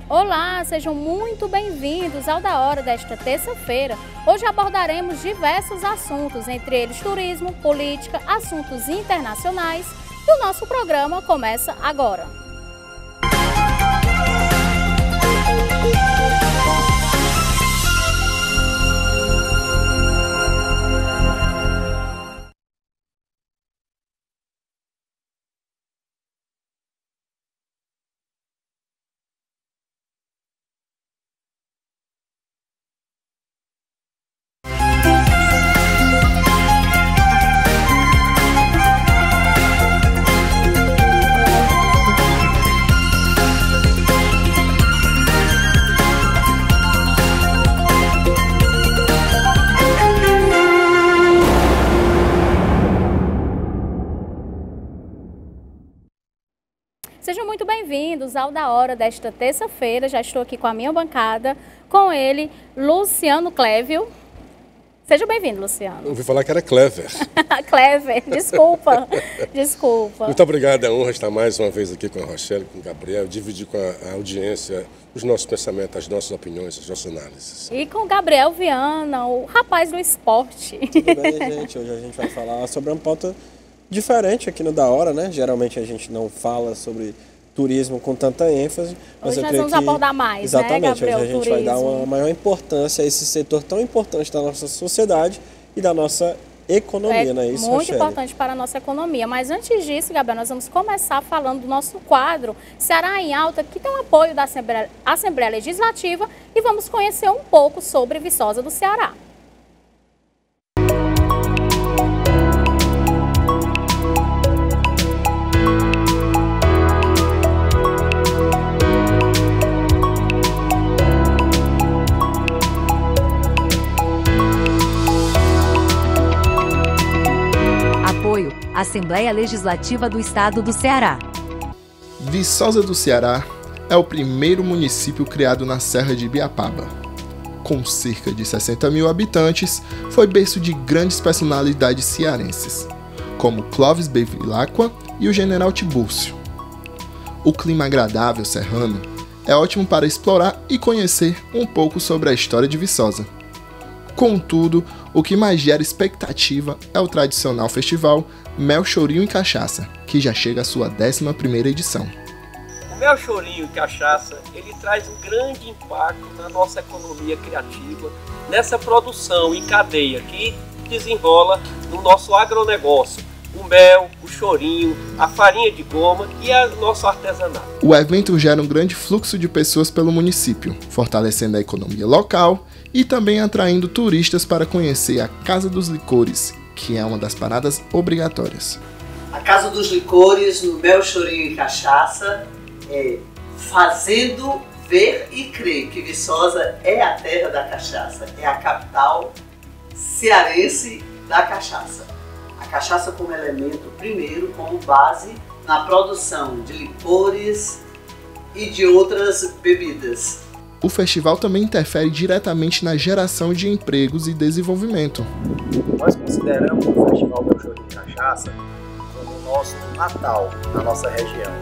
Olá, sejam muito bem-vindos ao Da Hora desta terça-feira. Hoje abordaremos diversos assuntos, entre eles turismo, política, assuntos internacionais. E o nosso programa começa agora. Sejam muito bem-vindos ao Da Hora desta terça-feira. Já estou aqui com a minha bancada, com ele, Luciano Clévio. Seja bem-vindo, Luciano. Eu ouvi falar que era Clever. Clever, desculpa, desculpa. Muito obrigado, é uma honra estar mais uma vez aqui com a Rochelle, com o Gabriel, dividir com a audiência os nossos pensamentos, as nossas opiniões, as nossas análises. E com o Gabriel Viana, o rapaz do esporte. Tudo bem, gente? Hoje a gente vai falar sobre uma pauta diferente aqui no Da Hora, né? Geralmente a gente não fala sobre turismo com tanta ênfase. Mas hoje nós vamos abordar mais, exatamente, né, Gabriel? Hoje a gente vai dar uma maior importância a esse setor tão importante da nossa sociedade e da nossa economia, não é isso, muito Rochelle? importante para a nossa economia. Mas antes disso, Gabriel, nós vamos começar falando do nosso quadro Ceará em Alta, que tem o apoio da Assembleia Legislativa, e vamos conhecer um pouco sobre Viçosa do Ceará. Assembleia Legislativa do Estado do Ceará. Viçosa do Ceará é o primeiro município criado na Serra de Ibiapaba. Com cerca de 60 mil habitantes, foi berço de grandes personalidades cearenses, como Clóvis Bevilacqua e o General Tibúrcio. O clima agradável serrano é ótimo para explorar e conhecer um pouco sobre a história de Viçosa. Contudo, o que mais gera expectativa é o tradicional festival Mel, Chorinho e Cachaça, que já chega à sua 11ª edição. O Mel, Chorinho e Cachaça, ele traz um grande impacto na nossa economia criativa, nessa produção em cadeia que desenrola no nosso agronegócio. O mel, o chorinho, a farinha de goma e o nosso artesanato. O evento gera um grande fluxo de pessoas pelo município, fortalecendo a economia local e também atraindo turistas para conhecer a Casa dos Licores, que é uma das paradas obrigatórias. A Casa dos Licores, no Mel, Chorinho e Cachaça, é fazendo ver e crer que Viçosa é a terra da cachaça, é a capital cearense da cachaça. A cachaça como elemento, primeiro, como base na produção de licores e de outras bebidas. O festival também interfere diretamente na geração de empregos e desenvolvimento. Nós consideramos o Festival Mel, Chorinho e Cachaça como o nosso Natal na nossa região,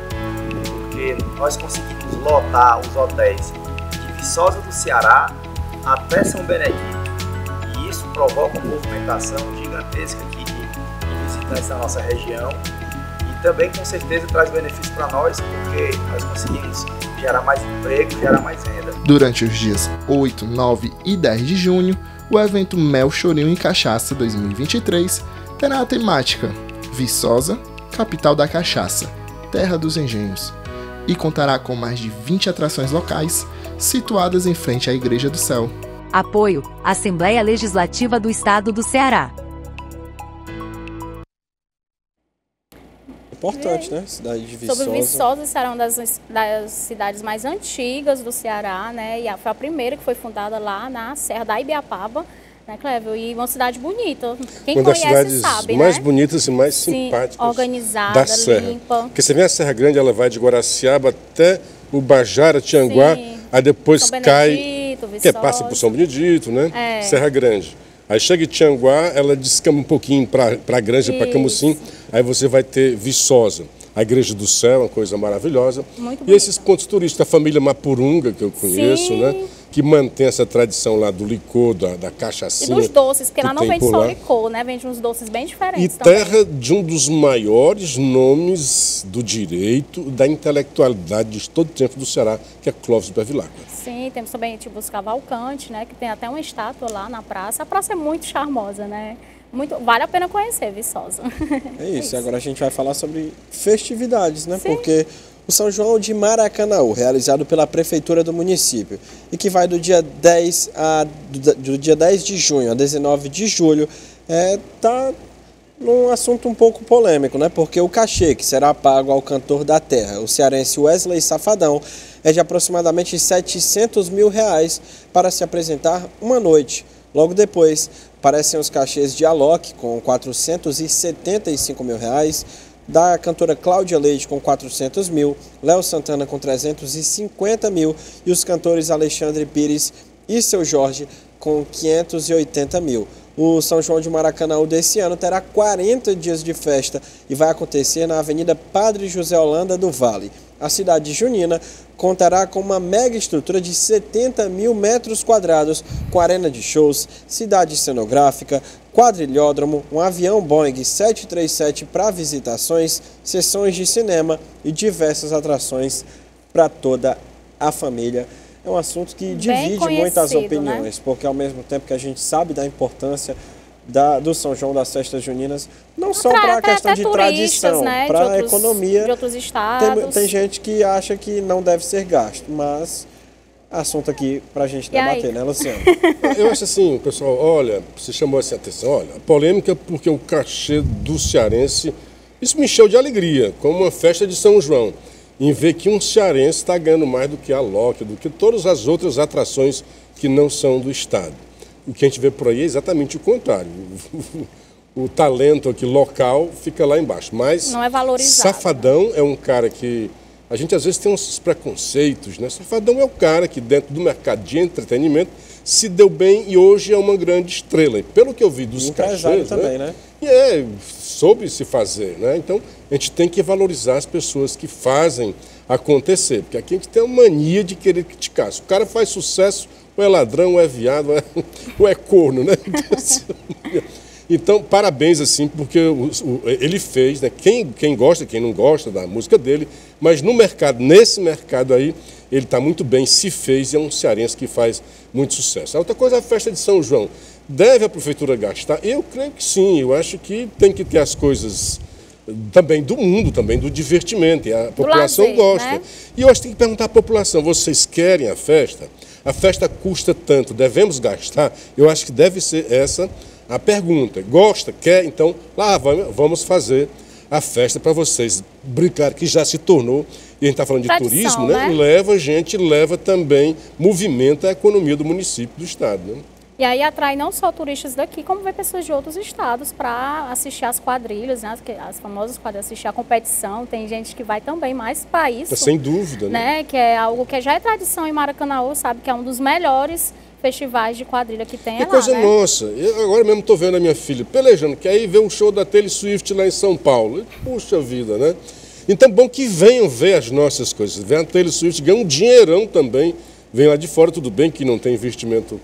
porque nós conseguimos lotar os hotéis de Viçosa do Ceará até São Benedito, e isso provoca uma movimentação gigantesca aqui de visitantes da nossa região, e também com certeza traz benefício para nós, porque nós conseguimos gerar mais emprego, gerar mais renda. Durante os dias 8, 9 e 10 de junho, o evento Mel, Chorinho e Cachaça 2023 terá a temática Viçosa, capital da cachaça, terra dos engenhos, e contará com mais de 20 atrações locais situadas em frente à Igreja do Céu. Apoio Assembleia Legislativa do Estado do Ceará. Importante, né? Cidade de Viçosa. Sobre Viçosa, será uma das cidades mais antigas do Ceará, né? E foi a primeira que foi fundada lá na Serra da Ibiapaba, né, Clévio? E uma cidade bonita. Quem uma das conhece cidades sabe, mais né? bonitas e mais Sim, simpáticas organizada, da Serra. limpa. Porque você vê a Serra Grande, ela vai de Guaraciaba até o Bajara, Tianguá, Sim. aí depois São cai, Benedito, que passa por São Benedito, né? É. Serra Grande. Aí chega em Tianguá, ela descamba um pouquinho para Granja, para Camusim, aí você vai ter Viçosa. a Igreja do Céu, uma coisa maravilhosa. Muito e esses pontos turísticos, a família Mapurunga, que eu conheço, Sim. né? Que mantém essa tradição lá do licor, da cachaçinha. E dos doces, porque que lá não tem vende por só lá. licor, né? Vende uns doces bem E diferentes também. terra de um dos maiores nomes do direito, da intelectualidade de todo o tempo do Ceará, que é Clóvis Bevilacqua. Sim, temos também Tibus Cavalcante, né? Que tem até uma estátua lá na praça. A praça é muito charmosa, né? Muito, vale a pena conhecer, Viçosa. É isso, agora a gente vai falar sobre festividades, né? Sim. Porque o São João de Maracanaú, realizado pela Prefeitura do município, e que vai do dia 10 de junho a 19 de julho, tá num assunto um pouco polêmico, né? Porque o cachê que será pago ao cantor da terra, o cearense Wesley Safadão, é de aproximadamente R$700 mil para se apresentar uma noite. Logo depois, aparecem os cachês de Alok, com R$475 mil, da cantora Cláudia Leite, com 400 mil, Léo Santana, com 350 mil, e os cantores Alexandre Pires e Seu Jorge, com 580 mil. O São João de Maracanaú desse ano terá 40 dias de festa e vai acontecer na Avenida Padre José Holanda do Vale. A cidade junina contará com uma mega estrutura de 70 mil metros quadrados, com arena de shows, cidade cenográfica, quadrilhódromo, um avião Boeing 737 para visitações, sessões de cinema e diversas atrações para toda a família. É um assunto que divide muitas opiniões, né? Porque ao mesmo tempo que a gente sabe da importância do São João, das festas juninas, não só para a questão de tradição, né? Para a economia, de outros estados. Tem gente que acha que não deve ser gasto, mas assunto aqui para a gente debater, né, Luciano? Eu acho assim, pessoal, olha, você chamou essa atenção, olha, a polêmica porque o cachê do cearense, isso me encheu de alegria, como uma festa de São João, em ver que um cearense está ganhando mais do que a Alok, do que todas as outras atrações que não são do estado. O que a gente vê por aí é exatamente o contrário. O talento aqui local fica lá embaixo. Mas não é valorizado. Safadão é um cara que a gente às vezes tem uns preconceitos, né? Safadão é o cara que dentro do mercado de entretenimento se deu bem e hoje é uma grande estrela. E pelo que eu vi dos cachês, também, né? E soube se fazer, né? Então a gente tem que valorizar as pessoas que fazem acontecer, porque aqui a gente tem a mania de querer criticar. Se o cara faz sucesso, ou é ladrão, ou é viado, ou é corno, né? Então, parabéns, assim, porque ele fez, né? Quem gosta, quem não gosta da música dele, mas no mercado, nesse mercado aí, ele está muito bem, se fez, e é um cearense que faz muito sucesso. A outra coisa é a festa de São João. Deve a prefeitura gastar? Eu creio que sim, eu acho que tem que ter as coisas também do mundo, também do divertimento, e a população lazer, gosta. né? E eu acho que tem que perguntar à população, vocês querem a festa? A festa custa tanto, devemos gastar? Eu acho que deve ser essa a pergunta. Gosta? Quer? Então, lá vamos fazer a festa para vocês brincar, que já se tornou, e a gente está falando de tradição, turismo, né? né? Leva gente, leva também, movimenta a economia do município, do estado, né? E aí atrai não só turistas daqui, como vem pessoas de outros estados para assistir às quadrilhas, né? As famosas quadrilhas, assistir a competição. Tem gente que vai também mais para isso. Sem dúvida, né? Que é algo que já é tradição em Maracanaú, sabe? Que é um dos melhores festivais de quadrilha que tem É lá, coisa né? nossa. Eu agora mesmo estou vendo a minha filha pelejando, que aí vê um show da Taylor Swift lá em São Paulo. E, puxa vida, né? Então, bom que venham ver as nossas coisas. Vem a Taylor Swift, ganha um dinheirão também. Vem lá de fora, tudo bem que não tem investimento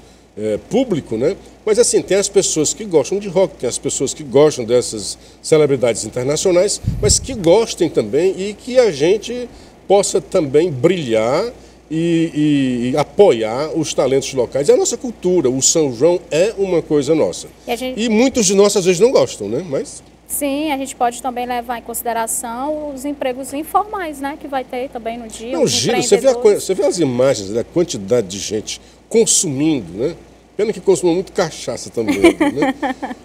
público, né? Mas assim, tem as pessoas que gostam de rock, tem as pessoas que gostam dessas celebridades internacionais, mas que gostem também e que a gente possa também brilhar e apoiar os talentos locais. É a nossa cultura, o São João é uma coisa nossa. E muitos de nós às vezes não gostam, né? Mas sim, a gente pode também levar em consideração os empregos informais, né? Que vai ter também no dia. Não, Gila, você vê as imagens da quantidade de gente consumindo, né? Pena que consome muito cachaça também, né?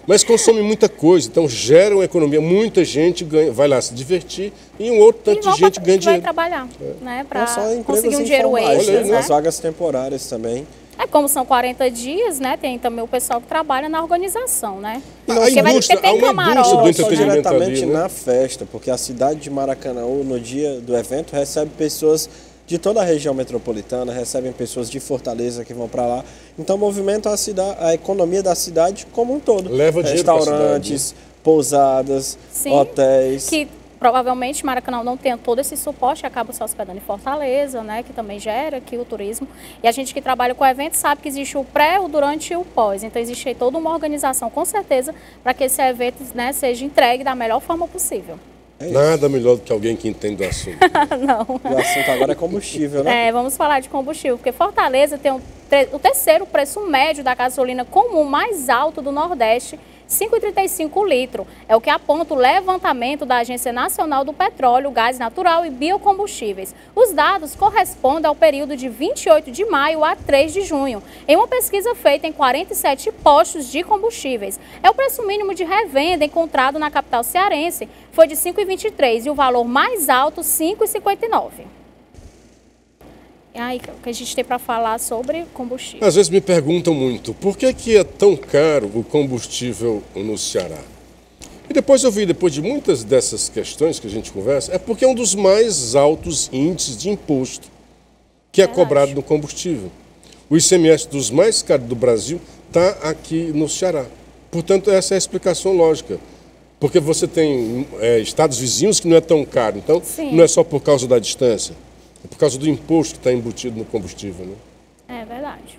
Mas consome muita coisa, então gera uma economia, muita gente vai lá se divertir e um outro tanto de gente ganha dinheiro. Vai trabalhar, né? Para só conseguir um dinheiro extra, né? As vagas temporárias também. Como são 40 dias, né? Tem também o pessoal que trabalha na organização, né? Porque vai ter camarote, não só diretamente ali, né? Na festa, porque a cidade de Maracanaú, no dia do evento, recebe pessoas de toda a região metropolitana, recebem pessoas de Fortaleza que vão para lá. Então movimenta a economia da cidade como um todo. Leva dinheiro pra cidade, restaurantes, pousadas, sim, hotéis. Que provavelmente Maracanã não tem todo esse suporte, acaba se hospedando em Fortaleza, né, que também gera aqui o turismo. E a gente que trabalha com eventos sabe que existe o pré, o durante e o pós. Então existe aí toda uma organização, com certeza, para que esse evento, né, seja entregue da melhor forma possível. Nada melhor do que alguém que entende do assunto. Não. O assunto agora é combustível, né? Vamos falar de combustível, porque Fortaleza tem o terceiro preço médio da gasolina comum mais alto do Nordeste, R$ 5,35 litro. É o que aponta o levantamento da Agência Nacional do Petróleo, Gás Natural e Biocombustíveis. Os dados correspondem ao período de 28 de maio a 3 de junho, em uma pesquisa feita em 47 postos de combustíveis. É o preço mínimo de revenda encontrado na capital cearense, foi de R$ 5,23 e o valor mais alto, R$ 5,59. E aí, o que a gente tem para falar sobre combustível? Às vezes me perguntam muito, por que é tão caro o combustível no Ceará? E depois eu vi, depois de muitas dessas questões que a gente conversa, é porque é um dos mais altos índices de imposto que é cobrado no combustível. O ICMS dos mais caros do Brasil está aqui no Ceará. Portanto, essa é a explicação lógica. Porque você tem estados vizinhos que não é tão caro. Então, não é só por causa da distância. É por causa do imposto que está embutido no combustível, né? É verdade.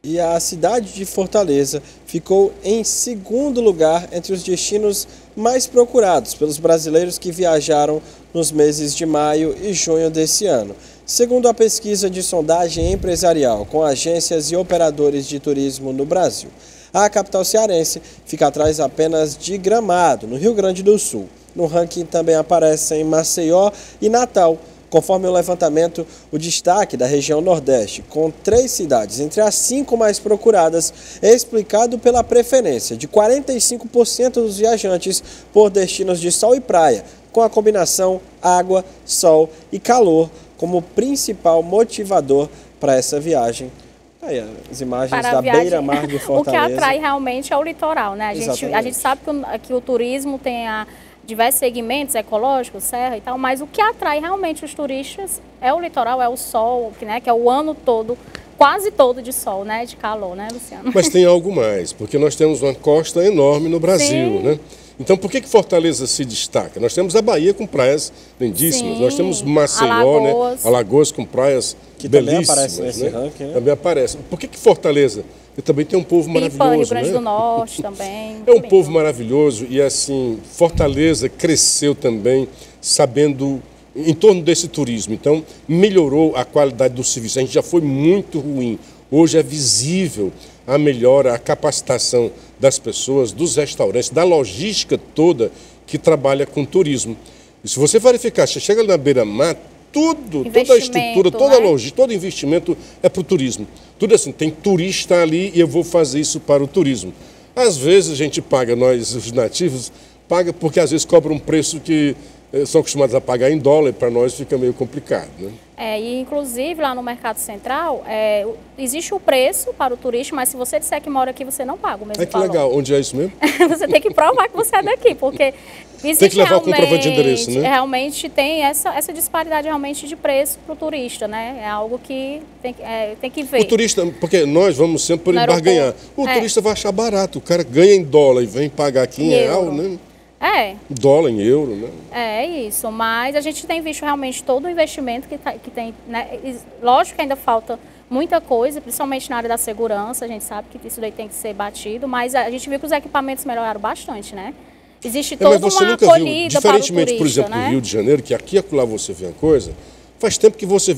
E a cidade de Fortaleza ficou em segundo lugar entre os destinos mais procurados pelos brasileiros que viajaram nos meses de maio e junho desse ano. Segundo a pesquisa de sondagem empresarial com agências e operadores de turismo no Brasil, a capital cearense fica atrás apenas de Gramado, no Rio Grande do Sul. No ranking também aparecem Maceió e Natal. Conforme o levantamento, o destaque da região Nordeste, com 3 cidades entre as 5 mais procuradas, é explicado pela preferência de 45% dos viajantes por destinos de sol e praia, com a combinação água, sol e calor como principal motivador para essa viagem. Aí, as imagens da beira-mar de Fortaleza. O que atrai realmente é o litoral, né? A gente sabe que o turismo tem diversos segmentos ecológicos, serra e tal, mas o que atrai realmente os turistas é o litoral, é o sol, né, que é o ano todo, quase todo de sol, né, de calor, né, Luciano? Mas tem algo mais, porque nós temos uma costa enorme no Brasil, né? Então, por que Fortaleza se destaca? Nós temos a Bahia com praias lindíssimas, nós temos Maceió, Alagoas, né? Alagoas com praias que belíssimas. Também aparece nesse ranking, né? Também aparece. Por que Fortaleza? Porque também tem um povo maravilhoso, Rio Grande né? do Norte também. É um povo maravilhoso e, assim, Fortaleza cresceu também sabendo em torno desse turismo. Então, melhorou a qualidade do serviço. A gente já foi muito ruim. Hoje é visível a melhora, a capacitação das pessoas, dos restaurantes, da logística toda que trabalha com turismo. E se você verificar, você chega ali na beira-mar, toda a estrutura, toda a logística, todo investimento é para o turismo. Tudo assim, tem turista ali e eu vou fazer isso para o turismo. Às vezes a gente paga, nós os nativos, paga porque às vezes cobra um preço que são acostumados a pagar em dólar, para nós fica meio complicado, né? E inclusive lá no Mercado Central, existe o preço para o turista, mas se você disser que mora aqui, você não paga o mesmo valor. Que legal, onde é isso mesmo? Você tem que provar que você é daqui, porque existe tem que levar o comprovante de endereço, né? Realmente tem essa disparidade realmente de preço para o turista, né? É algo que tem que ver. O turista, porque nós vamos sempre barganhar. O turista vai achar barato, o cara ganha em dólar e vem pagar aqui em real, né? Dólar em euro, né? É isso, mas a gente tem visto realmente todo o investimento que tem, né? Lógico que ainda falta muita coisa, principalmente na área da segurança, a gente sabe que isso daí tem que ser batido, mas a gente viu que os equipamentos melhoraram bastante, né? Existe toda uma acolhida para o turista, diferentemente, por exemplo, né? no Rio de Janeiro, que aqui e acolá você vê uma coisa, faz tempo que você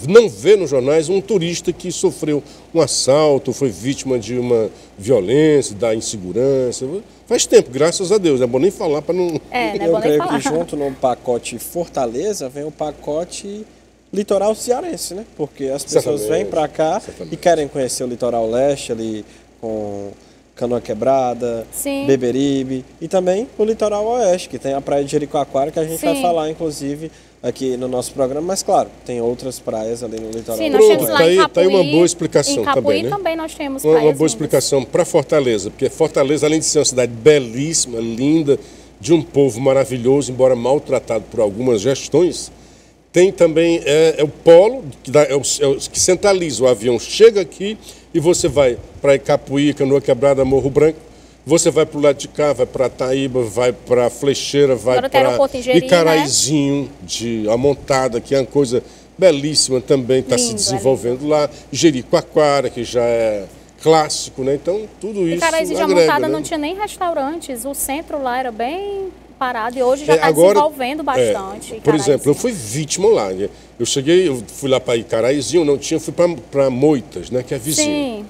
não vê nos jornais um turista que sofreu um assalto, foi vítima de uma violência, da insegurança. Faz tempo, graças a Deus. É bom nem falar para não... não é eu bom nem creio falar. que junto no pacote Fortaleza vem o pacote litoral cearense, né? Porque as pessoas vêm para cá e querem conhecer o litoral leste ali com Canoa Quebrada, Beberibe e também o litoral oeste, que tem a praia de Jericoacoara, que a gente vai falar, inclusive, aqui no nosso programa, mas claro, tem outras praias ali no litoral. Sim, nós temos lá em Capuí, tá aí uma boa explicação em Capuí também, né? Também nós temos praias uma boa explicação para Fortaleza, porque Fortaleza, além de ser uma cidade belíssima, linda, de um povo maravilhoso, embora maltratado por algumas gestões, tem também o polo, que centraliza o avião, chega aqui e você vai para Capuí, Canoa Quebrada, Morro Branco, Você vai para o lado de cá, vai para Taíba, vai para Flecheira, vai para Icaraizinho, né? A Montada, que é uma coisa belíssima também, está se desenvolvendo lá. Jericoacoara, que já é clássico, né? Então, tudo isso Icaraizinho de Montada, né? Não tinha nem restaurantes, o centro lá era bem parado e hoje já está desenvolvendo bastante. Por exemplo, eu fui vítima lá. Eu fui lá para Icaraizinho, não tinha, fui para Moitas, né? Que é vizinho. Sim.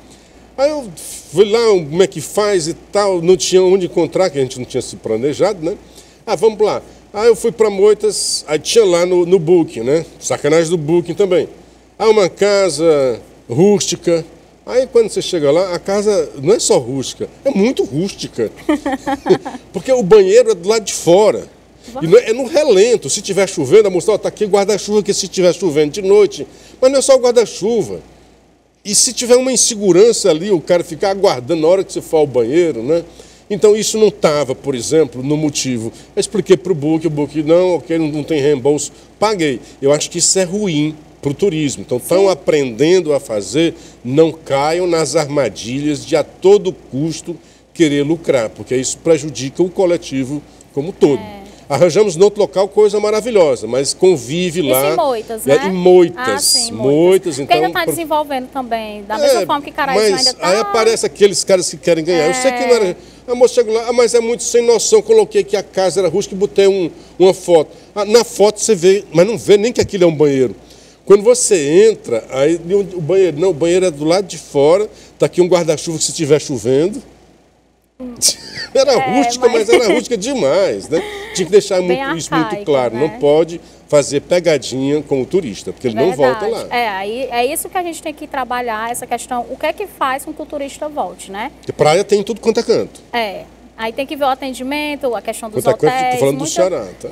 Aí eu fui lá, como é que faz e tal, não tinha onde encontrar, que a gente não tinha se planejado, né? Ah, vamos lá. Aí eu fui para Moitas, aí tinha lá no Booking, né? Sacanagem do Booking também. Ah, uma casa rústica. Aí quando você chega lá, a casa não é só rústica, é muito rústica. Porque o banheiro é do lado de fora. E é no relento. Se estiver chovendo, a moça, está aqui o guarda-chuva, que se estiver chovendo de noite. Mas não é só o guarda-chuva. E se tiver uma insegurança ali, o cara ficar aguardando na hora que você for ao banheiro, né? Então isso não estava, por exemplo, no motivo. Eu expliquei para o Booking, não, ok, não tem reembolso, paguei. Eu acho que isso é ruim para o turismo. Então estão aprendendo a fazer, não caiam nas armadilhas de a todo custo querer lucrar, porque isso prejudica o coletivo como todo. Arranjamos no outro local coisa maravilhosa, mas convive lá. Em Moitas, né? Em Moitas. Ah, sim, Moitas, então. Porque ainda está desenvolvendo também, da mesma forma que Icaraizinho ainda está. Aí aparece aqueles caras que querem ganhar. Eu sei que não era. A moça chegou lá, mas é muito sem noção. Coloquei que a casa era rústica e botei uma foto. Na foto você vê, mas não vê nem que aquilo é um banheiro. Quando você entra, aí o banheiro, não, o banheiro é do lado de fora, está aqui um guarda-chuva se estiver chovendo. Era rústica, mas era rústica demais, né? Tinha que deixar isso muito claro. Né? Não pode fazer pegadinha com o turista, porque ele não volta lá. É isso que a gente tem que trabalhar, essa questão, o que é que faz com que o turista volte, né? Porque praia tem tudo quanto é canto. Aí tem que ver o atendimento, a questão dos hotéis. Estou falando do Ceará, tá?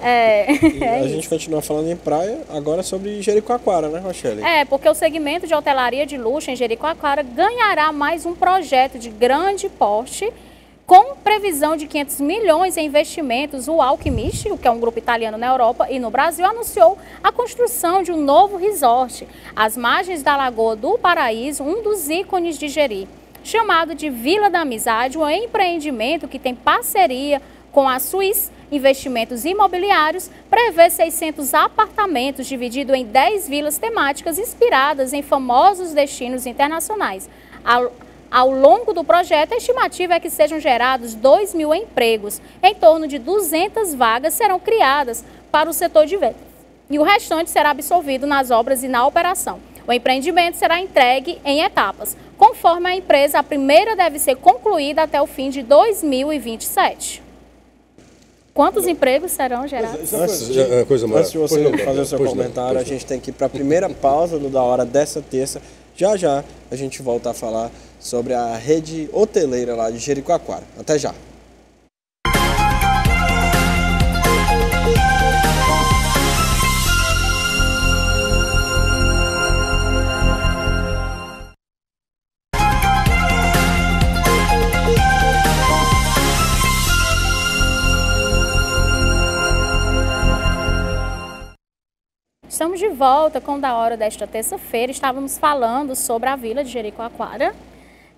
A gente continua falando em praia, agora sobre Jericoacoara, né, Rochelle? Porque o segmento de hotelaria de luxo em Jericoacoara ganhará mais um projeto de grande porte, com previsão de 500 milhões em investimentos. O Alchemist, que é um grupo italiano na Europa e no Brasil, anunciou a construção de um novo resort às margens da Lagoa do Paraíso, um dos ícones de Jeri. Chamado de Vila da Amizade, um empreendimento que tem parceria com a Suíça Investimentos Imobiliários, prevê 600 apartamentos divididos em 10 vilas temáticas inspiradas em famosos destinos internacionais. Ao longo do projeto, a estimativa é que sejam gerados 2.000 empregos. Em torno de 200 vagas serão criadas para o setor de vendas. E o restante será absorvido nas obras e na operação. O empreendimento será entregue em etapas. Conforme a empresa, a primeira deve ser concluída até o fim de 2027. Quantos empregos serão gerados? Antes de você fazer o seu comentário, a gente tem que ir para a primeira pausa do Da Hora dessa terça. Já já a gente volta a falar sobre a rede hoteleira lá de Jericoacoara. Até já! Estamos de volta com o Da Hora desta terça-feira. Estávamos falando sobre a vila de Jericoacoara,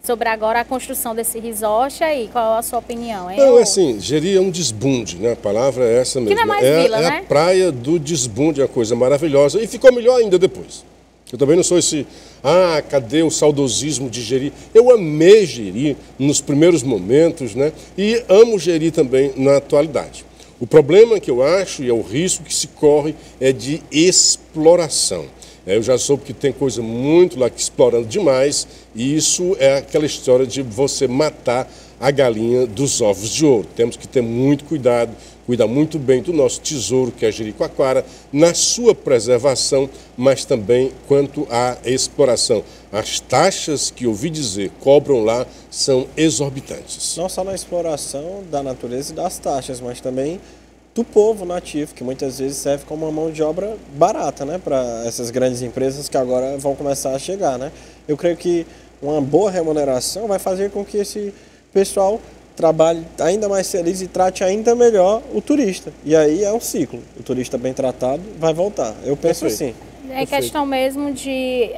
sobre agora a construção desse resort aí. Qual a sua opinião, hein? Não, assim, Jeri é um desbunde, né? A palavra é essa mesmo. Que não é mais vila, né? É a praia do desbunde, é uma coisa maravilhosa. E ficou melhor ainda depois. Eu também não sou esse, cadê o saudosismo de Jeri? Eu amei Jeri nos primeiros momentos, né? E amo Jeri também na atualidade. O problema que eu acho, e é o risco que se corre, é de exploração. Eu já soube que tem coisa muito lá que explorando demais, e isso é aquela história de você matar a galinha dos ovos de ouro. Temos que ter muito cuidado, cuidar muito bem do nosso tesouro, que é Jericoacoara, na sua preservação, mas também quanto à exploração. As taxas que ouvi dizer cobram lá são exorbitantes. Não só na exploração da natureza e das taxas, mas também do povo nativo, que muitas vezes serve como uma mão de obra barata, né, para essas grandes empresas que agora vão começar a chegar, né? Eu creio que uma boa remuneração vai fazer com que esse pessoal trabalhe ainda mais feliz e trate ainda melhor o turista. E aí é um ciclo. O turista bem tratado vai voltar. Eu penso assim. É questão mesmo de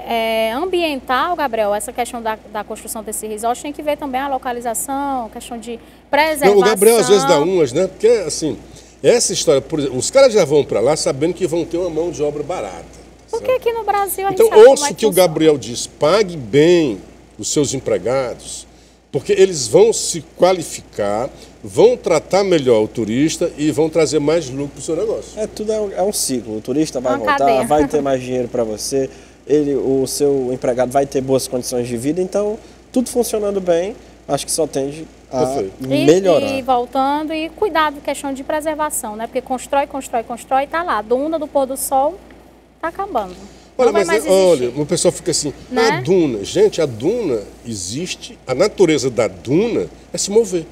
ambiental, Gabriel, essa questão da construção desse resort, tem que ver também a localização, questão de preservação. Não, o Gabriel às vezes dá umas, né? Porque, assim, essa história, por exemplo, os caras já vão para lá sabendo que vão ter uma mão de obra barata. Porque aqui no Brasil a gente então, sabe ouça o que o Gabriel diz, pague bem os seus empregados, porque eles vão se qualificar, vão tratar melhor o turista e vão trazer mais lucro para o seu negócio. Tudo é um ciclo. O turista vai voltar, cadeia. vai ter mais dinheiro para você, o seu empregado vai ter boas condições de vida, então tudo funcionando bem, acho que só tende a melhorar. E voltando, e cuidado, questão de preservação, né? Porque constrói, tá lá, a duna do pôr do sol tá acabando. Olha, mas olha, o pessoal fica assim, né? A duna, gente, a duna existe, a natureza da duna é se mover.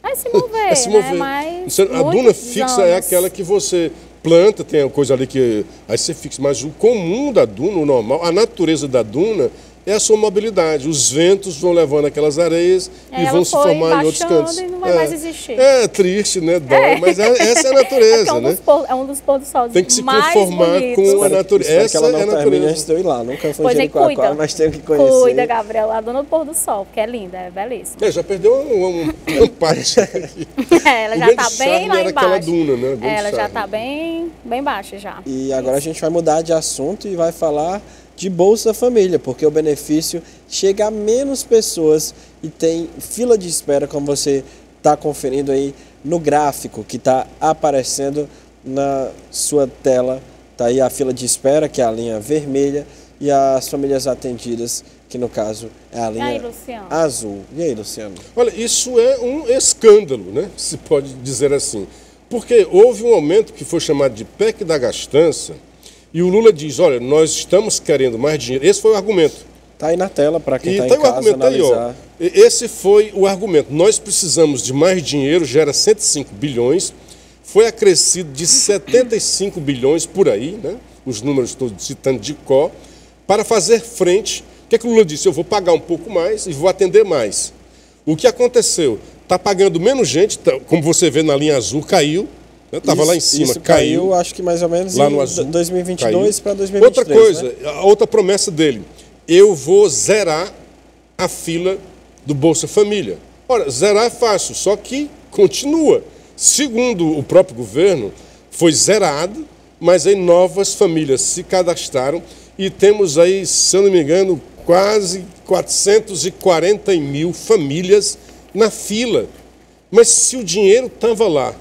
É se mover, se mover. Né? Mas a duna fixa é aquela que você planta, tem a coisa ali que aí você fixa, mas o comum da duna, o normal, a natureza da duna é a sua mobilidade. Os ventos vão levando aquelas areias e vão se formar em outros cantos. E não vai mais existir. É triste, né? Dói, mas essa é a natureza, né? É um dos pôr do sol. Tem que se conformar com a natureza. Essa é a natureza. Antes de eu ir lá, nunca fui em Jericoacoara, mas tenho que conhecer. Cuida, Gabriel, a dona do pôr do sol, porque é linda, é belíssima. Já perdeu uma parte aqui. Ela já está bem lá embaixo. Aquela duna, né? Ela já está bem baixa já. E agora a gente vai mudar de assunto e vai falar de Bolsa Família, porque o benefício chega a menos pessoas e tem fila de espera, como você está conferindo aí no gráfico que está aparecendo na sua tela. Está aí a fila de espera, que é a linha vermelha, e as famílias atendidas, que no caso é a linha azul. E aí, Luciano? Olha, isso é um escândalo, né? Se pode dizer assim. Porque houve um aumento que foi chamado de PEC da gastança, e o Lula diz, olha, nós estamos querendo mais dinheiro. Esse foi o argumento. Está aí na tela para quem está em casa analisar. Esse foi o argumento. Nós precisamos de mais dinheiro, gera 105 bilhões, foi acrescido de 75 bilhões por aí, né? Os números estou citando de cor, para fazer frente. O que o Lula disse? Eu vou pagar um pouco mais e vou atender mais. O que aconteceu? Está pagando menos gente, como você vê na linha azul, caiu. Estava lá em cima, caiu. Acho que mais ou menos lá no azul, 2022 para 2023. Outra coisa, né? A outra promessa dele, eu vou zerar a fila do Bolsa Família. Ora, zerar é fácil, só que continua. Segundo o próprio governo, foi zerado, mas aí novas famílias se cadastraram e temos aí, se eu não me engano, quase 440 mil famílias na fila. Mas se o dinheiro estava lá,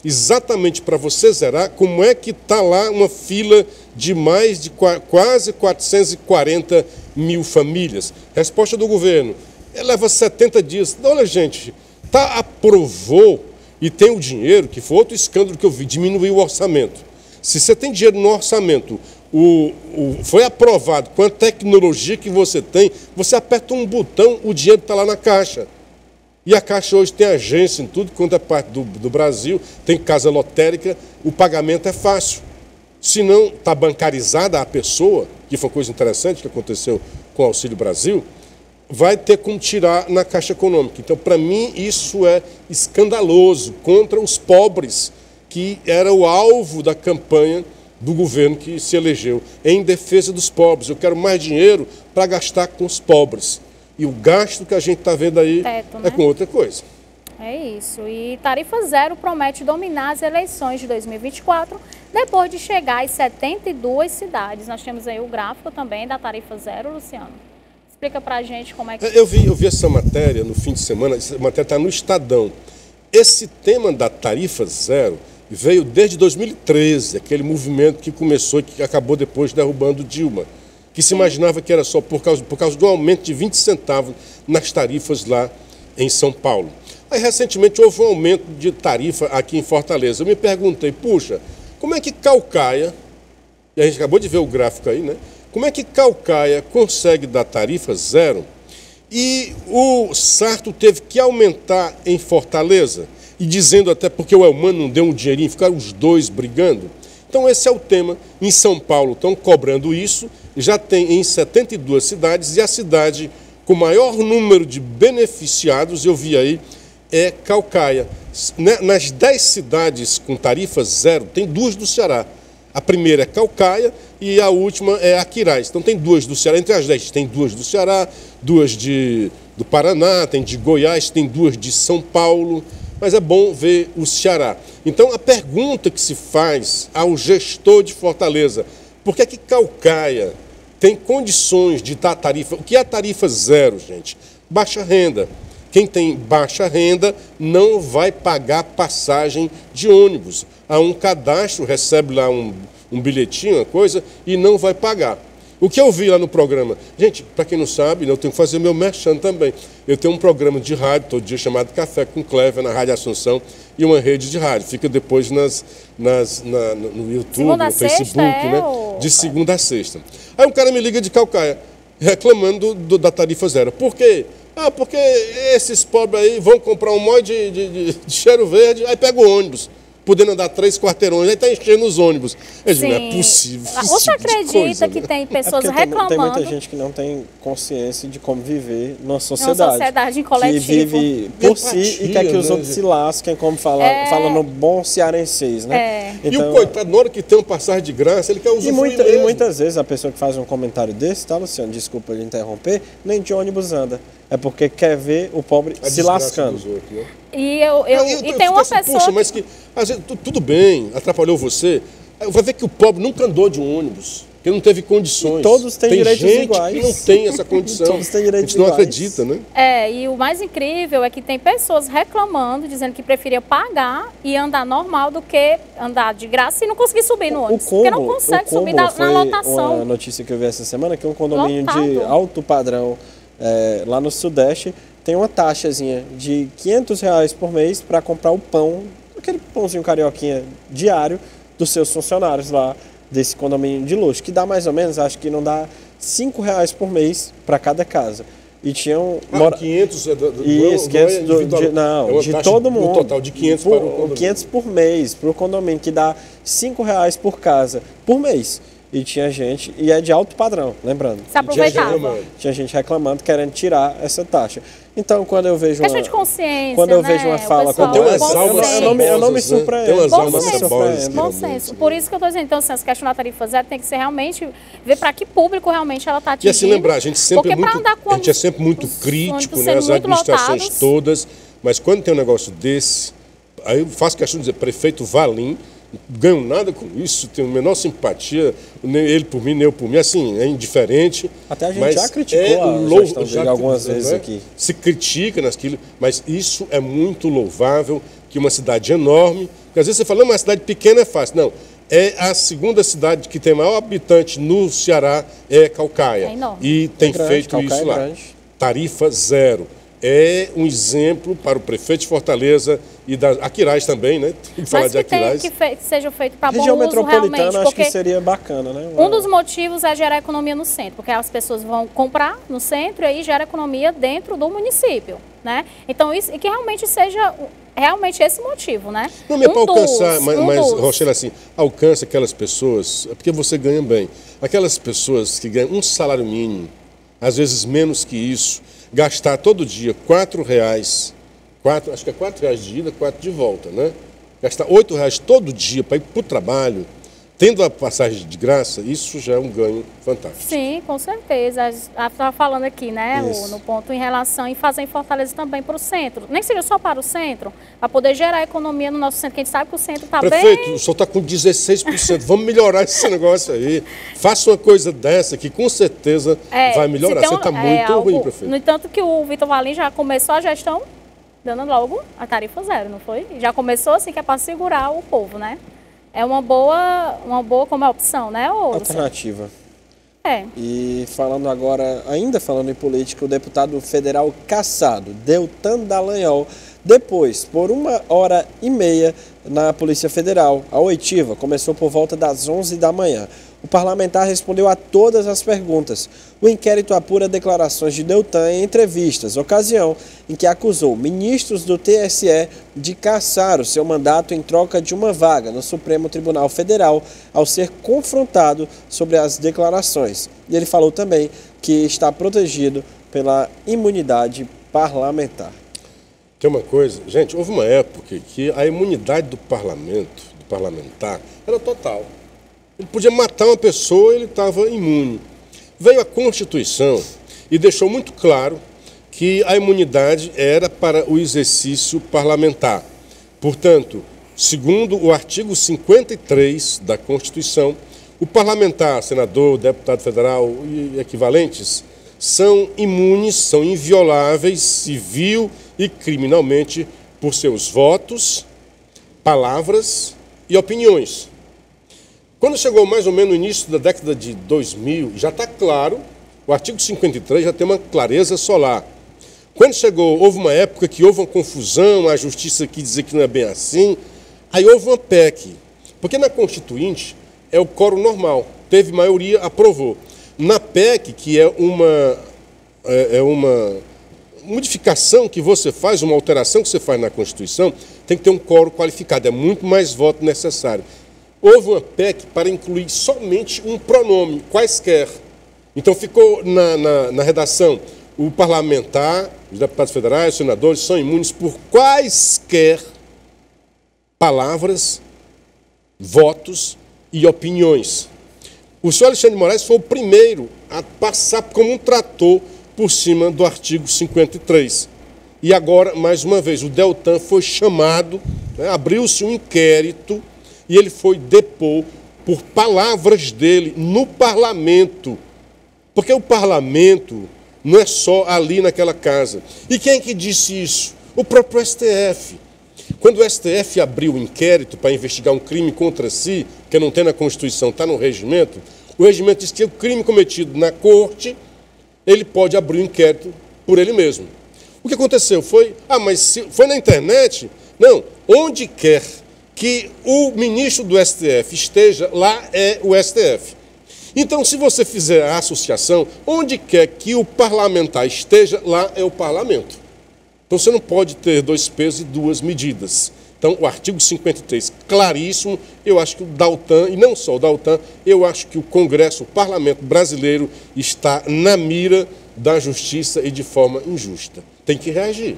exatamente para você zerar, como é que está lá uma fila de mais de quase 440 mil famílias? Resposta do governo, leva 70 dias. Olha, gente, aprovou e tem o dinheiro, que foi outro escândalo que eu vi, diminuiu o orçamento. Se você tem dinheiro no orçamento, foi aprovado com a tecnologia que você tem, você aperta um botão, o dinheiro está lá na Caixa. E a Caixa hoje tem agência em tudo quanto é parte do Brasil, tem casa lotérica, o pagamento é fácil. Se não está bancarizada a pessoa, que foi uma coisa interessante que aconteceu com o Auxílio Brasil, vai ter como tirar na Caixa Econômica. Então, para mim, isso é escandaloso contra os pobres, que era o alvo da campanha do governo que se elegeu, em defesa dos pobres. Eu quero mais dinheiro para gastar com os pobres. E o gasto que a gente está vendo aí é com outra coisa. É isso. E Tarifa Zero promete dominar as eleições de 2024, depois de chegar às 72 cidades. Nós temos aí o gráfico também da Tarifa Zero, Luciano. Explica pra gente como é que... Eu vi essa matéria no fim de semana, essa matéria está no Estadão. Esse tema da Tarifa Zero veio desde 2013, aquele movimento que começou e que acabou depois derrubando Dilma, que se imaginava que era só por causa do aumento de 20 centavos nas tarifas lá em São Paulo. Aí, recentemente, houve um aumento de tarifa aqui em Fortaleza. Eu me perguntei, puxa, como é que Caucaia, e a gente acabou de ver o gráfico aí, né? Como é que Caucaia consegue dar tarifa zero e o Sarto teve que aumentar em Fortaleza, e dizendo até porque o Elmano não deu um dinheirinho, ficaram os dois brigando? Então esse é o tema. Em São Paulo estão cobrando isso, já tem em 72 cidades, e a cidade com maior número de beneficiados, eu vi aí, é Caucaia. Nas 10 cidades com tarifa zero, tem 2 do Ceará. A primeira é Caucaia e a última é Aquiraz. Então tem duas do Ceará, entre as 10 tem duas do Ceará, duas do Paraná, tem de Goiás, tem duas de São Paulo, mas é bom ver o Ceará. Então a pergunta que se faz ao gestor de Fortaleza, por que é que Caucaia tem condições de dar tarifa? O que é a tarifa zero, gente? Baixa renda. Quem tem baixa renda não vai pagar passagem de ônibus. Há um cadastro, recebe lá um bilhetinho, uma coisa, e não vai pagar. O que eu vi lá no programa? Gente, para quem não sabe, eu tenho que fazer meu merchan também. Eu tenho um programa de rádio todo dia chamado Café com Clever, na Rádio Assunção, e uma rede de rádio. Fica depois no YouTube, segunda no Facebook, né? De ou... segunda a sexta. Aí um cara me liga de Caucaia, reclamando da tarifa zero. Por quê? Ah, porque esses pobres aí vão comprar um monte de cheiro verde, aí pega o ônibus, podendo andar 3 quarteirões, aí está enchendo os ônibus. Eu digo, não é possível. Você acredita que tem pessoas reclamando? Tem muita gente que não tem consciência de como viver numa sociedade. Uma sociedade em coletivo. Que vive por si e quer que os outros se lasquem, como falando bom cearenseis, né? Então, e o coitado, na hora que tem uma passagem de graça, ele quer usufruir mesmo. E muitas vezes a pessoa que faz um comentário desse, tá, Luciano? Desculpa lhe interromper, nem de ônibus anda. É porque quer ver o pobre se lascando. Outros, né? E tem uma assim, pessoa... Poxa, mas que às vezes, tudo bem, atrapalhou você. Vai ver que o pobre nunca andou de um ônibus, que não teve condições. E todos têm direitos iguais. Tem gente que não tem essa condição. Todos têm direitos iguais. A gente iguais. não acredita, né? E o mais incrível é que tem pessoas reclamando, dizendo que preferia pagar e andar normal do que andar de graça e não conseguir subir no ônibus. Porque não consegue subir na lotação. Uma notícia que eu vi essa semana, que um condomínio de alto padrão lá no Sudeste tem uma taxazinha de R$500 por mês para comprar o pão, aquele pãozinho carioquinha diário dos seus funcionários lá desse condomínio de luxo, que dá mais ou menos, acho que não dá R$5 por mês para cada casa. E tinham... 500 é de todo mundo. Um total de 500 para o condomínio. 500 por mês para o condomínio, que dá R$5 por casa por mês. E tinha gente, e é de alto padrão, lembrando. Se aproveitava. Tinha gente reclamando, querendo tirar essa taxa. Então, quando eu vejo questão de consciência, quando eu vejo uma fala como essa, eu não me surpreendo. Bom senso. Por isso que eu estou dizendo, então, essa questão da tarifa zero tem que ser realmente, ver para que público realmente ela está atingindo. E assim, lembrar, a gente é sempre muito crítico, né, as administrações todas, mas quando tem um negócio desse, aí eu faço questão de dizer, prefeito Valim, ganho nada com isso, tenho a menor simpatia, nem ele por mim, nem eu por mim, assim, é indiferente. Até a gente já criticou a gestão dele algumas vezes aqui. Se critica naquilo, mas isso é muito louvável, que uma cidade enorme, porque às vezes você fala, uma cidade pequena é fácil. Não, é a segunda cidade que tem maior habitante no Ceará, é Caucaia. É enorme. E tem feito isso lá. Tarifa zero. É um exemplo para o prefeito de Fortaleza e da Aquiraz também, né? Mas que tem que seja feito para bom uso realmente. Região metropolitana acho que seria bacana, né? Um dos motivos é gerar economia no centro, porque as pessoas vão comprar no centro e aí gera economia dentro do município, né? Então, isso, e que realmente seja esse motivo, né? Não, é para alcançar, mas Rochelle, assim, alcança aquelas pessoas, é porque você ganha bem. Aquelas pessoas que ganham um salário mínimo, às vezes menos que isso, gastar todo dia R$4, acho que é R$4 de ida, 4 de volta, né? Gastar R$8 todo dia para ir para o trabalho, tendo a passagem de graça, isso já é um ganho fantástico. Sim, com certeza. Estava falando aqui, né, no ponto em relação em fazer em Fortaleza também para o centro. Nem que seja só para o centro, para poder gerar economia no nosso centro, que a gente sabe que o centro está bem... Prefeito, o senhor está com 16%, vamos melhorar esse negócio aí. Faça uma coisa dessa que com certeza vai melhorar. Você está muito ruim, prefeito. No entanto que o Vitor Valim já começou a gestão dando logo a tarifa zero, não foi? Já começou assim, que é para segurar o povo, né? É uma boa como opção, né? Alternativa. E falando agora, ainda falando em política, o deputado federal cassado, Deltan Dallagnol, depois, por 1h30 na Polícia Federal, a oitiva começou por volta das 11 da manhã. O parlamentar respondeu a todas as perguntas. O inquérito apura declarações de Deltan em entrevistas, ocasião em que acusou ministros do TSE de cassar o seu mandato em troca de uma vaga no Supremo Tribunal Federal, ao ser confrontado sobre as declarações. E ele falou também que está protegido pela imunidade parlamentar. Tem uma coisa, gente, houve uma época que a imunidade do parlamentar era total. Ele podia matar uma pessoa, ele estava imune. Veio a Constituição e deixou muito claro que a imunidade era para o exercício parlamentar. Portanto, segundo o artigo 53 da Constituição, o parlamentar, senador, deputado federal e equivalentes são imunes, são invioláveis, civil e criminalmente, por seus votos, palavras e opiniões. Quando chegou mais ou menos no início da década de 2000, já está claro, o artigo 53 já tem uma clareza solar. Quando chegou, houve uma época que houve uma confusão, a justiça quis dizer que não é bem assim, aí houve uma PEC, porque na Constituinte é o quórum normal, teve maioria, aprovou. Na PEC, que é uma modificação que você faz, uma alteração que você faz na Constituição, tem que ter um quórum qualificado, é muito mais voto necessário. Houve uma PEC para incluir somente um pronome, quaisquer. Então ficou na redação, o parlamentar, os deputados federais, os senadores, são imunes por quaisquer palavras, votos e opiniões. O senhor Alexandre de Moraes foi o primeiro a passar como um trator por cima do artigo 53. E agora, mais uma vez, o Deltan foi chamado, né, abriu-se um inquérito e ele foi depor por palavras dele no parlamento. Porque o parlamento não é só ali naquela casa. E quem é que disse isso? O próprio STF. Quando o STF abriu o inquérito para investigar um crime contra si, que não tem na Constituição, está no regimento, o regimento diz que o crime cometido na corte, ele pode abrir o inquérito por ele mesmo. O que aconteceu foi, mas se foi na internet? Não, onde quer que o ministro do STF esteja, lá é o STF. Então, se você fizer a associação, onde quer que o parlamentar esteja, lá é o parlamento. Então, você não pode ter dois pesos e duas medidas. Então, o artigo 53, claríssimo, eu acho que o Deltan, e não só o Deltan, eu acho que o Congresso, o Parlamento brasileiro, está na mira da justiça e de forma injusta. Tem que reagir.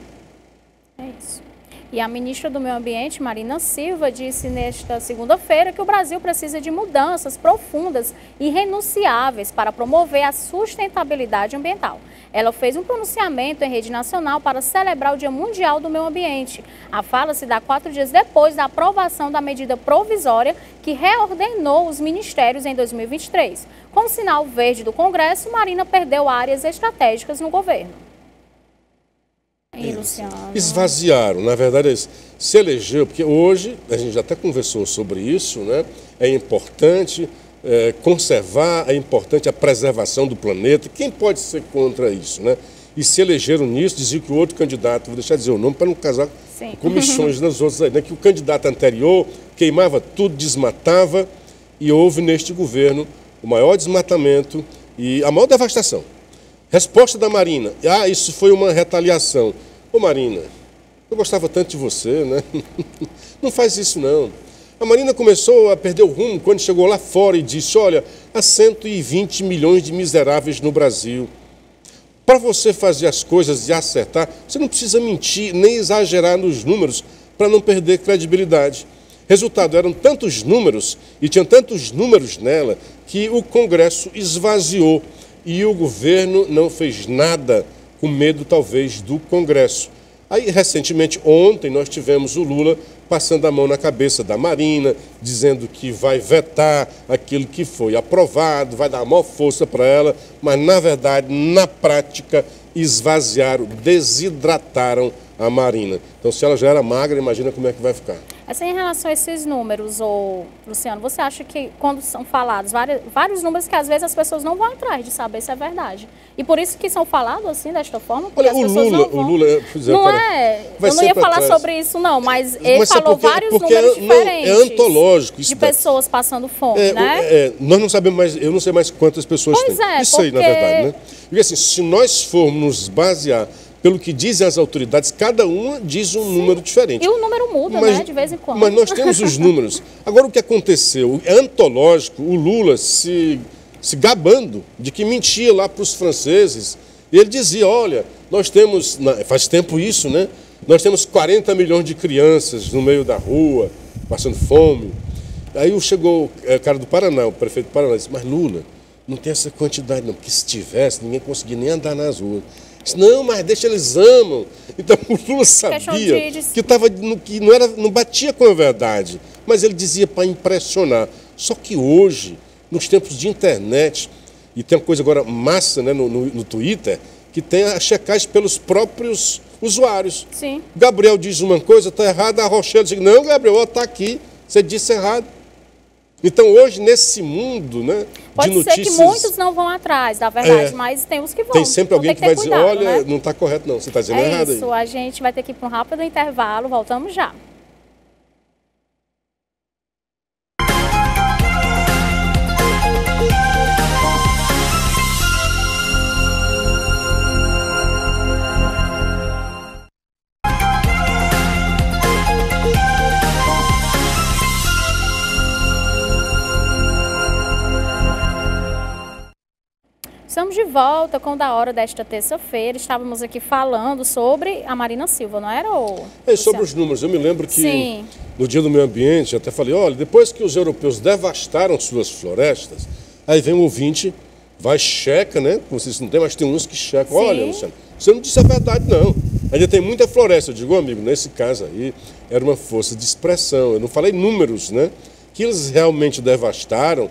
É isso. E a ministra do Meio Ambiente, Marina Silva, disse nesta segunda-feira que o Brasil precisa de mudanças profundas e irrenunciáveis para promover a sustentabilidade ambiental. Ela fez um pronunciamento em rede nacional para celebrar o Dia Mundial do Meio Ambiente. A fala se dá 4 dias depois da aprovação da medida provisória que reordenou os ministérios em 2023. Com o sinal verde do Congresso, Marina perdeu áreas estratégicas no governo. Esvaziaram, na verdade, se elegeu, porque hoje, a gente já até conversou sobre isso, né? É importante conservar, é importante a preservação do planeta. Quem pode ser contra isso, né? E se elegeram nisso, diziam que o outro candidato, vou deixar de dizer o nome para não casar com comissões nas outras aí, né? Que o candidato anterior queimava tudo, desmatava, e houve neste governo o maior desmatamento e a maior devastação. Resposta da Marina, isso foi uma retaliação. Ô Marina, eu gostava tanto de você, né? Não faz isso não. A Marina começou a perder o rumo quando chegou lá fora e disse, olha, há 120 milhões de miseráveis no Brasil. Para você fazer as coisas e acertar, você não precisa mentir nem exagerar nos números para não perder credibilidade. Resultado, eram tantos números e tinham tantos números nela que o Congresso esvaziou. E o governo não fez nada, com medo talvez do Congresso. Aí, recentemente, ontem, nós tivemos o Lula passando a mão na cabeça da Marina, dizendo que vai vetar aquilo que foi aprovado, vai dar maior força para ela, mas, na verdade, na prática, esvaziaram, desidrataram a Marina. Então, se ela já era magra, imagina como é que vai ficar. Assim, em relação a esses números, Luciano, você acha que quando são falados vários números que às vezes as pessoas não vão atrás de saber se é verdade? E por isso que são falados assim, desta forma? Olha, o Lula, eu não ia falar sobre isso não, mas ele falou vários números diferentes. É antológico. De pessoas passando fome, né? Nós não sabemos mais, eu não sei mais quantas pessoas têm. Isso aí, na verdade, né? Porque assim, se nós formos nos basear pelo que dizem as autoridades, cada uma diz um número diferente. E o número muda, né, de vez em quando. Mas nós temos os números. Agora, o que aconteceu? É antológico, o Lula se gabando de que mentia lá para os franceses. E ele dizia, olha, nós temos, faz tempo isso, né? Nós temos 40 milhões de crianças no meio da rua, passando fome. Aí chegou o cara do Paraná, o prefeito do Paraná, disse, mas Lula, não tem essa quantidade não, porque se tivesse, ninguém conseguia nem andar nas ruas. Disse, não, mas deixa, eles amam. Então o Lula sabia que não batia com a verdade, mas ele dizia para impressionar. Só que hoje, nos tempos de internet, e tem uma coisa agora massa, né, no Twitter, que tem a checagem pelos próprios usuários. Sim. Gabriel diz uma coisa, está errada, a Rochelle diz, não, Gabriel, está aqui, você disse errado. Então hoje, nesse mundo, né, pode de notícias... ser que muitos não vão atrás da verdade, mas tem os que vão. Tem sempre alguém que vai dizer, cuidado, olha, né? não está correto não, você está dizendo errado aí. Isso, a gente vai ter que ir para um rápido intervalo, voltamos já. Estamos de volta com o Da Hora desta terça-feira. Estávamos aqui falando sobre a Marina Silva, não era? Sobre os números. Eu me lembro que no Dia do Meio Ambiente, até falei, olha, depois que os europeus devastaram suas florestas, aí vem um ouvinte, vai checa, né? Como vocês não tem, mas tem uns que checam. Olha, Luciano, você não disse a verdade, não. Ainda tem muita floresta. Eu digo, amigo, nesse caso aí, era uma força de expressão. Eu não falei números, né? Que eles realmente devastaram.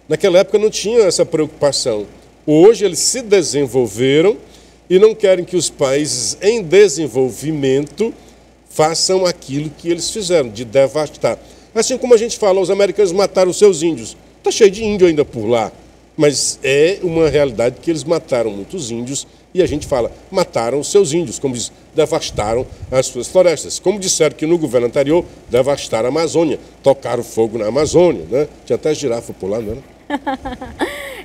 Naquela época não tinha essa preocupação. Hoje eles se desenvolveram e não querem que os países em desenvolvimento façam aquilo que eles fizeram, de devastar. Assim como a gente fala, os americanos mataram os seus índios. Está cheio de índio ainda por lá, mas é uma realidade que eles mataram muitos índios e a gente fala, mataram os seus índios, como diz, devastaram as suas florestas. Como disseram que no governo anterior, devastaram a Amazônia, tocaram fogo na Amazônia, né? Tinha até girafa por lá, não era?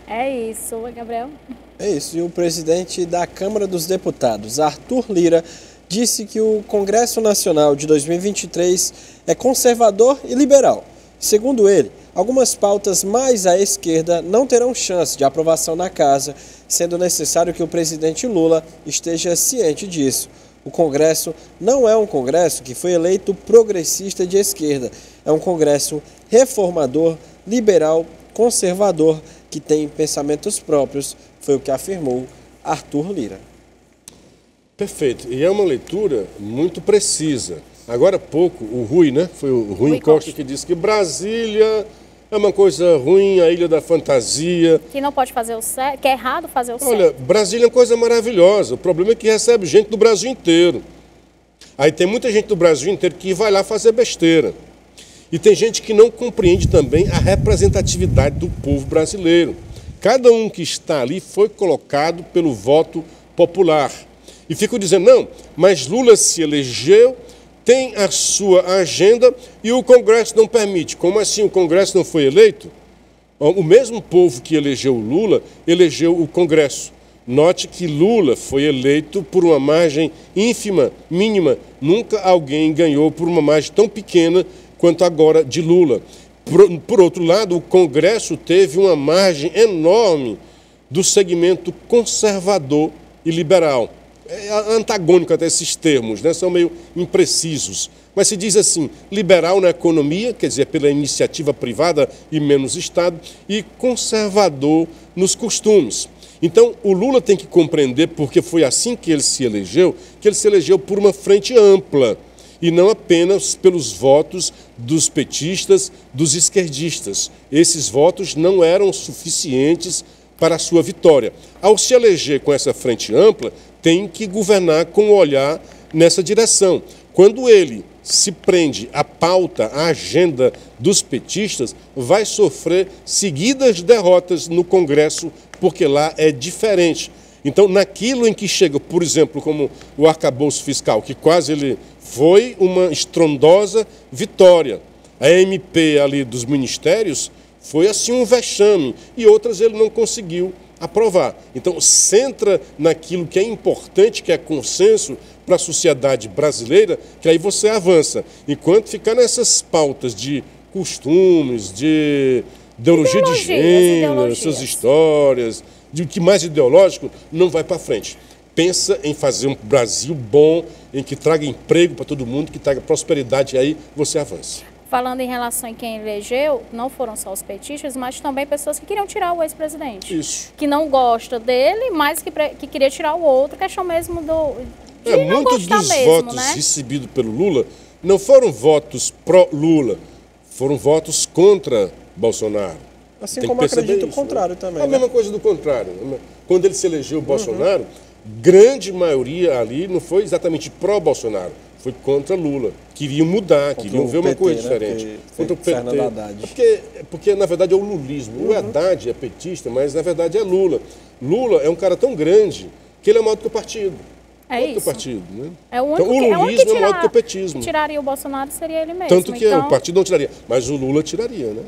É isso, Gabriel. É isso, e o presidente da Câmara dos Deputados, Arthur Lira, disse que o Congresso Nacional de 2023 é conservador e liberal. Segundo ele, algumas pautas mais à esquerda não terão chance de aprovação na casa, sendo necessário que o presidente Lula esteja ciente disso. O Congresso não é um Congresso que foi eleito progressista de esquerda, é um Congresso reformador, liberal, conservador, que tem pensamentos próprios, foi o que afirmou Arthur Lira. Perfeito, e é uma leitura muito precisa. Agora há pouco, o Rui, né? Foi o Rui Costa que disse que Brasília é uma coisa ruim, a ilha da fantasia. Que não pode fazer o certo, que é errado fazer o certo. Olha, Brasília é uma coisa maravilhosa, o problema é que recebe gente do Brasil inteiro. Aí tem muita gente do Brasil inteiro que vai lá fazer besteira. E tem gente que não compreende também a representatividade do povo brasileiro. Cada um que está ali foi colocado pelo voto popular. E fico dizendo, não, mas Lula se elegeu, tem a sua agenda e o Congresso não permite. Como assim o Congresso não foi eleito? O mesmo povo que elegeu o Lula, elegeu o Congresso. Note que Lula foi eleito por uma margem ínfima, mínima. Nunca alguém ganhou por uma margem tão pequena quanto agora de Lula. Por outro lado, o Congresso teve uma margem enorme do segmento conservador e liberal. É antagônico até esses termos, né? São meio imprecisos. Mas se diz assim, liberal na economia, quer dizer, pela iniciativa privada e menos Estado, e conservador nos costumes. Então, o Lula tem que compreender, porque foi assim que ele se elegeu por uma frente ampla, e não apenas pelos votos dos petistas, dos esquerdistas. Esses votos não eram suficientes para a sua vitória. Ao se eleger com essa frente ampla, tem que governar com o olhar nessa direção. Quando ele se prende à pauta, à agenda dos petistas, vai sofrer seguidas derrotas no Congresso, porque lá é diferente. Então, naquilo em que chega, por exemplo, como o arcabouço fiscal, que quase ele foi uma estrondosa vitória. A MP ali dos ministérios foi assim um vexame, e outras ele não conseguiu aprovar. Então, centra naquilo que é importante, que é consenso para a sociedade brasileira, que aí você avança. Enquanto ficar nessas pautas de costumes, de ideologia de gênero, essas histórias, de o que mais ideológico, não vai para frente. Pensa em fazer um Brasil bom, em que traga emprego para todo mundo, que traga prosperidade, e aí você avança. falando em relação a quem elegeu, não foram só os petistas, mas também pessoas que queriam tirar o ex-presidente. Isso. Que não gosta dele, mas que queria tirar o outro, questão mesmo de não muitos gostar dos mesmo, votos né? recebidos pelo Lula não foram votos pró-Lula, foram votos contra Bolsonaro. Assim Tem como que perceber acredito o isso, contrário né? também. A né? mesma coisa do contrário. Quando ele se elegeu o Bolsonaro, grande maioria ali não foi exatamente pró-Bolsonaro, foi contra Lula. Queriam mudar, queriam ver uma PT, coisa né? diferente. Contra o PT. Fernando Haddad. Porque, na verdade, é o lulismo. O Haddad é petista, mas, na verdade, é Lula. Lula é um cara tão grande que ele é maior do que o partido. É Maior do que o isso. partido, né? É o único Então, o que, lulismo é maior do que o petismo. que tiraria o Bolsonaro seria ele mesmo. Tanto que então, o partido não tiraria, mas o Lula tiraria, né?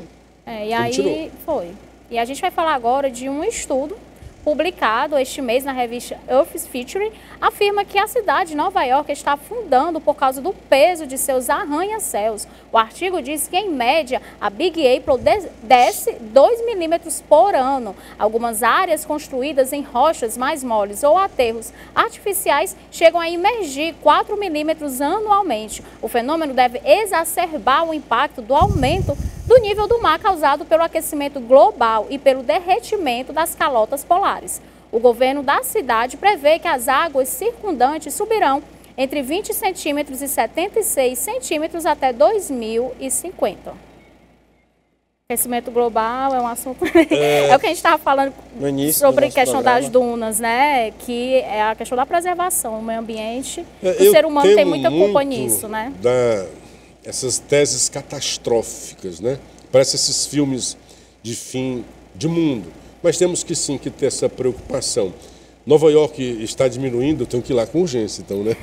e aí tirou. foi. E a gente vai falar agora de um estudo publicado este mês na revista Earth Feature, afirma que a cidade de Nova York está afundando por causa do peso de seus arranha-céus. O artigo diz que, em média, a Big Apple desce 2 milímetros por ano. Algumas áreas construídas em rochas mais moles ou aterros artificiais chegam a imergir 4 milímetros anualmente. O fenômeno deve exacerbar o impacto do aumento do nível do mar causado pelo aquecimento global e pelo derretimento das calotas polares. O governo da cidade prevê que as águas circundantes subirão entre 20 centímetros e 76 centímetros até 2050. Aquecimento global é um assunto... É o que a gente estava falando No início sobre a do nosso questão programa. das dunas, né? Que é a questão da preservação do meio ambiente. O Eu ser humano tem temo muita culpa muito nisso, né? Essas teses catastróficas, né? Parece esses filmes de fim de mundo. Mas temos que sim que ter essa preocupação. Nova York está diminuindo, eu tenho que ir lá com urgência, então, né?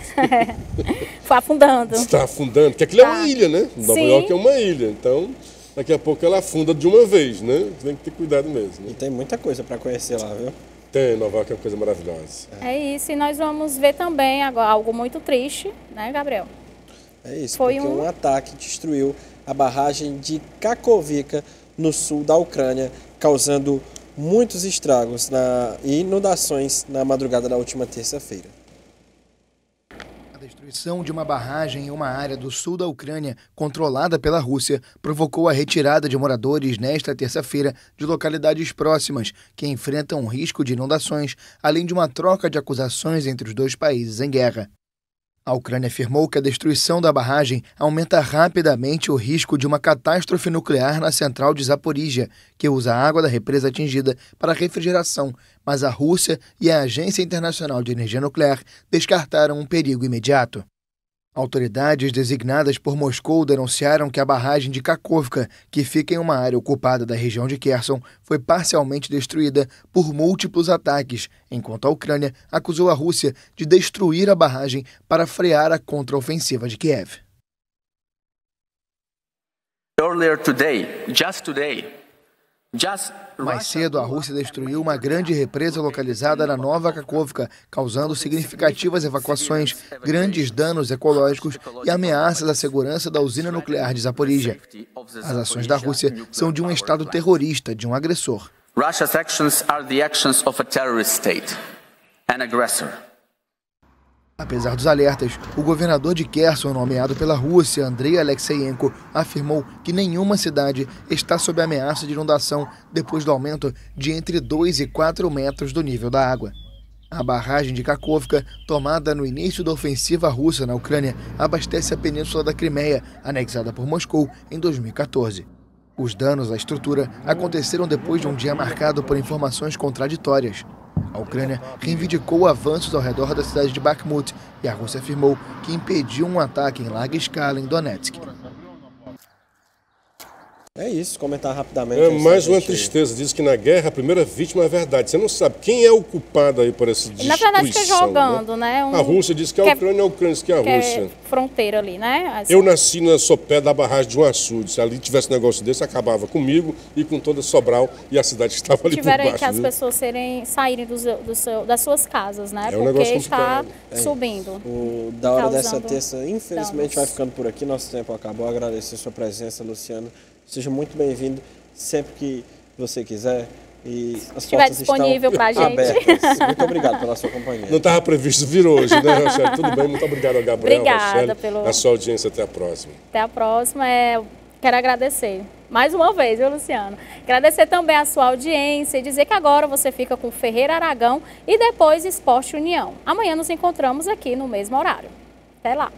Foi afundando. Está afundando, porque aquilo é uma ilha, né? Nova Sim. York é uma ilha, então daqui a pouco ela afunda de uma vez, né? Tem que ter cuidado mesmo. E Né? tem muita coisa para conhecer lá, viu? Tem, Nova York é uma coisa maravilhosa. É isso, e nós vamos ver também agora algo muito triste, né, Gabriel? É isso, Foi porque um- um ataque destruiu a barragem de Kakhovka, no sul da Ucrânia, causando muitos estragos e inundações na madrugada da última terça-feira. A destruição de uma barragem em uma área do sul da Ucrânia, controlada pela Rússia, provocou a retirada de moradores nesta terça-feira de localidades próximas, que enfrentam um risco de inundações, além de uma troca de acusações entre os dois países em guerra. A Ucrânia afirmou que a destruição da barragem aumenta rapidamente o risco de uma catástrofe nuclear na central de Zaporizhia, que usa a água da represa atingida para refrigeração, mas a Rússia e a Agência Internacional de Energia Nuclear descartaram um perigo imediato. Autoridades designadas por Moscou denunciaram que a barragem de Kakhovka, que fica em uma área ocupada da região de Kherson, foi parcialmente destruída por múltiplos ataques, enquanto a Ucrânia acusou a Rússia de destruir a barragem para frear a contraofensiva de Kiev. Mais cedo, a Rússia destruiu uma grande represa localizada na Nova Kakhovka, causando significativas evacuações, grandes danos ecológicos e ameaças à segurança da usina nuclear de Zaporizhia. As ações da Rússia são de um estado terrorista, de um agressor. Russia's actions are the actions of a terrorist state, an aggressor. Apesar dos alertas, o governador de Kherson, nomeado pela Rússia, Andrei Alexeyenko, afirmou que nenhuma cidade está sob ameaça de inundação depois do aumento de entre 2 e 4 metros do nível da água. A barragem de Kakhovka, tomada no início da ofensiva russa na Ucrânia, abastece a península da Crimeia, anexada por Moscou em 2014. Os danos à estrutura aconteceram depois de um dia marcado por informações contraditórias. A Ucrânia reivindicou avanços ao redor da cidade de Bakhmut e a Rússia afirmou que impediu um ataque em larga escala em Donetsk. É isso, comentar rapidamente. É mais uma tristeza, diz que na guerra a primeira vítima é a verdade. Você não sabe quem é o culpado aí por essa destruição. Na verdade, fica jogando, né? A Rússia diz que é a Ucrânia, a Ucrânia diz que é a Rússia. É fronteira ali, né? Eu nasci na sopé da barragem de Uaçu. Se ali tivesse um negócio desse, acabava comigo e com toda Sobral e a cidade que estava ali por Tiveram baixo. aí que as viu? pessoas saírem das suas casas, né? É um porque negócio está complicado. subindo. Da hora dessa causando terça, infelizmente, danos. vai ficando por aqui. Nosso tempo acabou. Agradecer a sua presença, Luciano. Seja muito bem-vindo sempre que você quiser. E as Estiver portas disponível estão pra gente. abertas. Muito obrigado pela sua companhia. Não estava previsto vir hoje, né, Rochelle? Tudo bem, muito obrigado ao Gabriel, Obrigada Rochelle, pelo- a sua audiência. Até a próxima. Até a próxima. Quero agradecer mais uma vez, viu, Luciano? Agradecer também a sua audiência e dizer que agora você fica com Ferreira Aragão e depois Esporte União. Amanhã nos encontramos aqui no mesmo horário. Até lá!